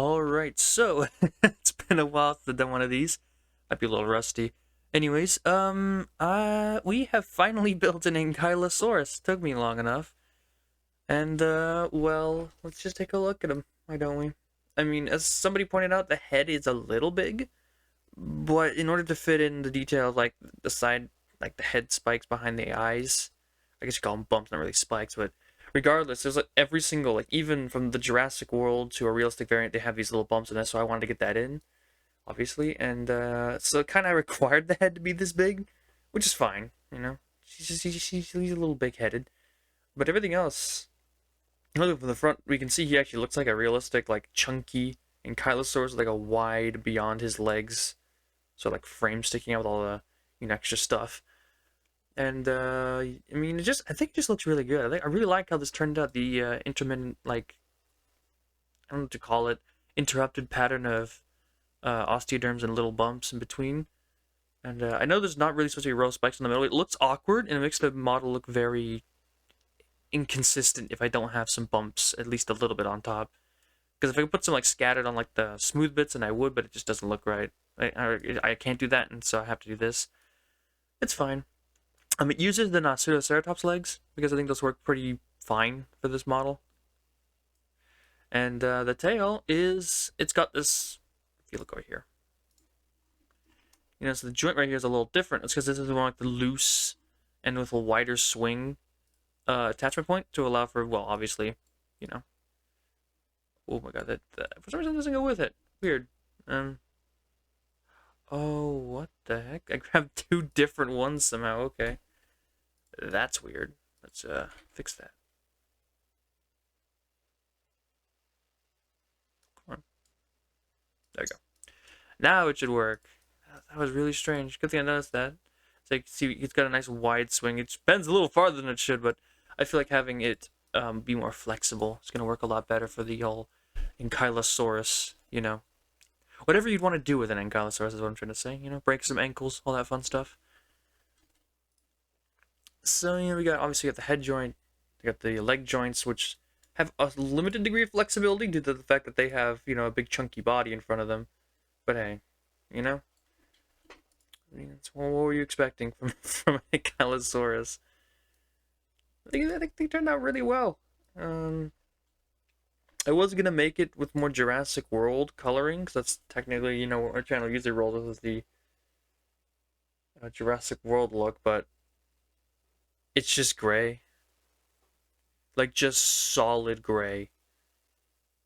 Alright, so it's been a while since I've done one of these. Might be a little rusty. Anyways, we have finally built an Ankylosaurus. Took me long enough. And, well, let's just take a look at him, why don't we? I mean, as somebody pointed out, the head is a little big, but in order to fit in the details, like the side, like the head spikes behind the eyes, I guess you call them bumps, not really spikes, but regardless, there's like every single, like even from the Jurassic World to a realistic variant, they have these little bumps in it, so I wanted to get that in, obviously, and so it kind of required the head to be this big, which is fine, you know. He's a little big-headed, but everything else, looking from the front, we can see he actually looks like a realistic, like chunky Ankylosaurus with like a wide beyond his legs, so like frame sticking out with all the extra stuff. And I mean, I think it just looks really good. I really like how this turned out. The intermittent, like, I don't know what to call it, interrupted pattern of osteoderms and little bumps in between. And I know there's not really supposed to be row spikes in the middle. It looks awkward, and it makes the model look very inconsistent if I don't have some bumps, at least a little bit on top. Because if I could put some like scattered on like the smooth bits, and I would, but it just doesn't look right. I can't do that, and so I have to do this. It's fine. It uses the Pseudoceratops legs, because I think those work pretty fine for this model. And the tail it's got this, if you look over here. So the joint right here is a little different. It's because this is more like the loose and with a wider swing attachment point to allow for, well, obviously, oh my god, that for some reason doesn't go with it. Weird. Oh, what the heck? I grabbed two different ones somehow. Okay. That's weird. Let's fix that. Come on. There we go. Now it should work. That was really strange. Good thing I noticed that. It's like, see, it's got a nice wide swing. It bends a little farther than it should, but I feel like having it be more flexible is going to work a lot better for the whole Ankylosaurus, Whatever you'd want to do with an Ankylosaurus is what I'm trying to say, break some ankles, all that fun stuff. So, we got the head joint, we got the leg joints, which have a limited degree of flexibility due to the fact that they have, a big chunky body in front of them. But hey, I mean, what were you expecting from an Ankylosaurus? I think they turned out really well. I was gonna make it with more Jurassic World coloring, because that's technically, what our channel usually rolls with is the Jurassic World look, but it's just gray. Like, just solid gray.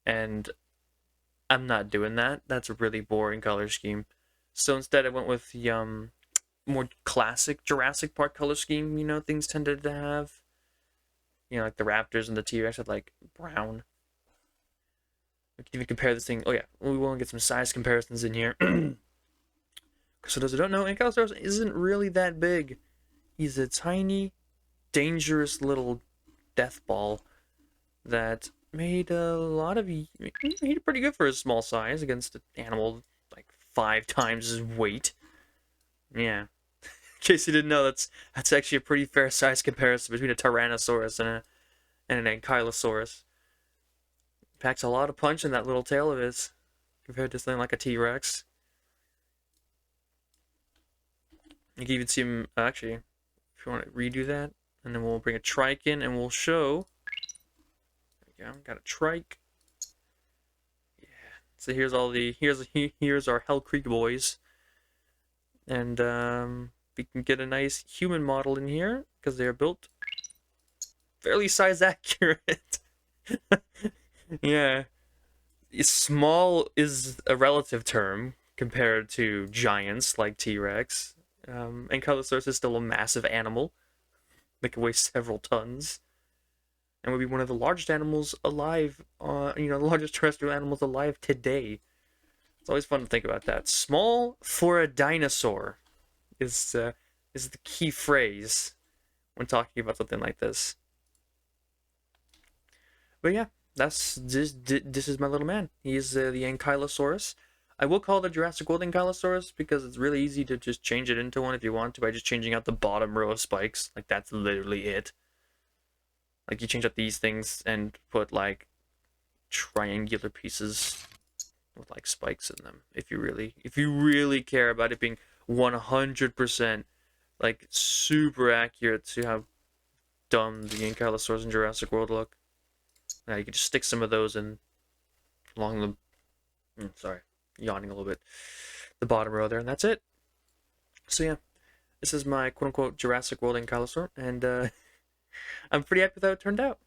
And I'm not doing that. That's a really boring color scheme. So instead I went with the more classic Jurassic Park color scheme, things tended to have. Like the Raptors and the T-Rex had like brown. We can even compare this thing. Oh yeah, we want to get some size comparisons in here. So those who don't know, Ankylosaurus isn't really that big. He's a tiny, dangerous little death ball that made pretty good for his small size against an animal like 5 times his weight. Yeah. In case you didn't know, that's actually a pretty fair size comparison between a Tyrannosaurus and an Ankylosaurus. Packs a lot of punch in that little tail of his, compared to something like a T-Rex. You can even see him, actually, if you want to redo that, and then we'll bring a trike in and we'll show. There we go, got a trike. Yeah, so here's our Hell Creek boys. And we can get a nice human model in here, because they are built fairly size accurate. Yeah. Small is a relative term compared to giants like T-Rex. Ankylosaurus is still a massive animal that can weigh several tons. And would be one of the largest animals alive, the largest terrestrial animals alive today. It's always fun to think about that. Small for a dinosaur is the key phrase when talking about something like this. But yeah, this is my little man. He is the Ankylosaurus. I will call it the Jurassic World Ankylosaurus because it's really easy to just change it into one if you want to by just changing out the bottom row of spikes. Like, that's literally it. Like, you change out these things and put like triangular pieces with like spikes in them. If you really care about it being 100% like super accurate to how dumb the Ankylosaurus in Jurassic World look. Now you can just stick some of those in along the, sorry, yawning a little bit, the bottom row there, and that's it. So yeah, this is my quote-unquote Jurassic World Ankylosaur, and I'm pretty happy with how it turned out.